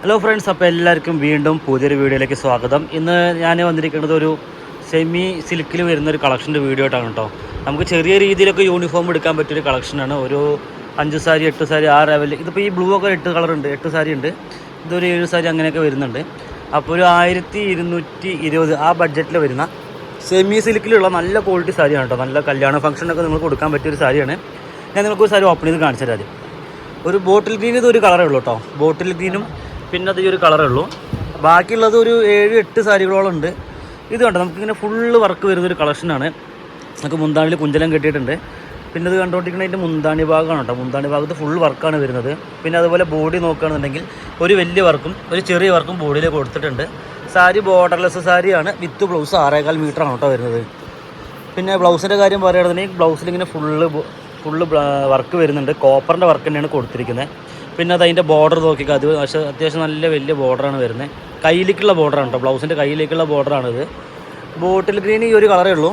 Hello friends, അപ്പോൾ എല്ലാവർക്കും വീണ്ടും പുതിയൊരു വീഡിയോയിലേക്ക് സ്വാഗതം. ഇന്ന് ഞാൻ വന്നിരിക്കുന്നത് ഒരു സെമി സിൽക്കിൽ വരുന്നൊരു കളക്ഷൻ്റെ വീഡിയോ ആയിട്ടാണ് കേട്ടോ. നമുക്ക് ചെറിയ രീതിയിലൊക്കെ യൂണിഫോം എടുക്കാൻ പറ്റിയൊരു കളക്ഷനാണ്. ഒരു 5 സാരി 8 സാരി ആ ലെവലിൽ. ഇതിപ്പോൾ ഈ ബ്ലൂ ഒക്കെ 8 കളറുണ്ട്, 8 സാരി ഉണ്ട്. ഇതൊരു 7 സാരി അങ്ങനെയൊക്കെ വരുന്നുണ്ട്. അപ്പോൾ ഒരു 1220 ആ ബഡ്ജറ്റിൽ വരുന്ന സെമി സിൽക്കിലുള്ള നല്ല ക്വാളിറ്റി സാരിയാണ് കേട്ടോ. നല്ല കല്യാണ ഫംഗ്ഷനൊക്കെ നിങ്ങൾക്ക് കൊടുക്കാൻ പറ്റിയൊരു സാരിയാണ്. ഞാൻ നിങ്ങൾക്കൊരു സാരി ഓപ്പൺ ചെയ്ത് കാണിച്ചു തരാം. ഒരു ബോട്ടിൽ ഗ്രീൻ ഇതൊരു കളറേ ഉള്ളൂ കേട്ടോ. ബോട്ടിൽ ഗ്രീനും പിന്നെ അത് ഈ ഒരു കളറേ ഉള്ളൂ. ബാക്കിയുള്ളത് ഒരു 7-8 സാരികളോളം ഉണ്ട്. ഇത് കണ്ടോ, നമുക്കിങ്ങനെ ഫുള്ള് വർക്ക് വരുന്നൊരു കളക്ഷനാണ്. നമുക്ക് മുന്താണിയിൽ കുഞ്ചലം കെട്ടിയിട്ടുണ്ട്. പിന്നെ ഇത് കണ്ടുകൊണ്ടിരിക്കുന്നതിൻ്റെ മുന്താണി ഭാഗമാണ് കേട്ടോ. മുന്താണി ഭാഗത്ത് ഫുൾ വർക്കാണ് വരുന്നത്. പിന്നെ അതുപോലെ ബോഡി നോക്കുകയാണെന്നുണ്ടെങ്കിൽ ഒരു വലിയ വർക്കും ഒരു ചെറിയ വർക്കും ബോഡിയിൽ കൊടുത്തിട്ടുണ്ട്. സാരി ബോർഡർലെസ് സാരിയാണ്. വിത്ത് ബ്ലൗസ് 6.25 മീറ്ററാണ് കേട്ടോ വരുന്നത്. പിന്നെ ബ്ലൗസിൻ്റെ കാര്യം പറയുകയാണെന്നുണ്ടെങ്കിൽ ബ്ലൗസിലിങ്ങനെ ഫുള്ള് വർക്ക് വരുന്നുണ്ട്. കോപ്പറിൻ്റെ വർക്ക് തന്നെയാണ് കൊടുത്തിരിക്കുന്നത്. പിന്നെ അത് അതിൻ്റെ ബോർഡർ നോക്കിക്കുക, അത് പക്ഷേ അത്യാവശ്യം നല്ല വലിയ ബോർഡറാണ് വരുന്നത്. കയ്യിലേക്കുള്ള ബോർഡറാണ് കേട്ടോ. ബ്ലൗസിൻ്റെ കയ്യിലേക്കുള്ള ബോർഡറാണിത്. ബോട്ടിൽ ഗ്രീൻ ഈ ഒരു കളറേ ഉള്ളൂ.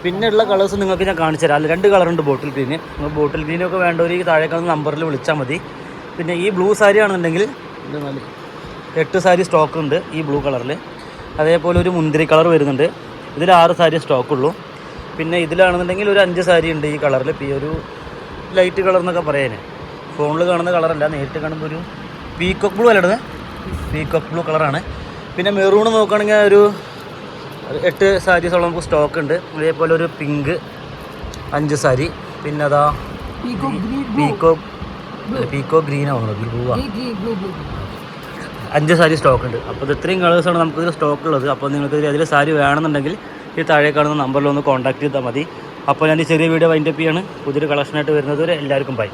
പിന്നെ ഉള്ള കളേഴ്സ് നിങ്ങൾക്ക് ഞാൻ കാണിച്ചു തരാം. 2 കളറുണ്ട് ബോട്ടിൽ ഗ്രീന്. നിങ്ങൾ ബോട്ടിൽ ഗ്രീനൊക്കെ വേണ്ടവർ ഈ താഴേക്കാവുന്ന നമ്പറിൽ വിളിച്ചാൽ മതി. പിന്നെ ഈ ബ്ലൂ സാരി ആണെന്നുണ്ടെങ്കിൽ 8 സാരി സ്റ്റോക്ക് ഉണ്ട് ഈ ബ്ലൂ കളറിൽ. അതേപോലെ ഒരു മുന്തിരി കളർ വരുന്നുണ്ട്. ഇതിൽ 6 സാരി സ്റ്റോക്കുള്ളൂ. പിന്നെ ഇതിലാണെന്നുണ്ടെങ്കിൽ ഒരു 5 സാരി ഉണ്ട് ഈ കളറിൽ. ഈ ഒരു ലൈറ്റ് കളർ എന്നൊക്കെ പറയാൻ, ഫോണിൽ കാണുന്ന കളറല്ല, നേരിട്ട് കാണുമ്പോൾ ഒരു പീക്കോക്ക് ബ്ലൂ അല്ല, പീക്കോക്ക് ബ്ലൂ കളറാണ്. പിന്നെ മെറൂൺ നോക്കുകയാണെങ്കിൽ ഒരു 8 സാരീസോളം നമുക്ക് സ്റ്റോക്ക് ഉണ്ട്. അതേപോലെ ഒരു പിങ്ക് 5 സാരി. പിന്നെ അതാ പീക്കോക്ക് ഗ്രീനാണ്, ബ്ലൂവാ, 5 സാരി സ്റ്റോക്ക് ഉണ്ട്. അപ്പോൾ ഇത് ഇത്രയും കളേഴ്സാണ് നമുക്കിതിൽ സ്റ്റോക്ക് ഉള്ളത്. അപ്പോൾ നിങ്ങൾക്ക് അതിൽ സാരി വേണമെന്നുണ്ടെങ്കിൽ ഈ താഴെ കാണുന്ന നമ്പറിലൊന്ന് കോൺടാക്ട് ചെയ്താൽ മതി. അപ്പോൾ ഞാൻ ഈ ചെറിയ വീഡിയോ വൈൻഡപ്പ് ചെയ്യാണ്. പുതിയൊരു കളക്ഷനായിട്ട് വരുന്നത് വരെ എല്ലാവർക്കും ബൈ.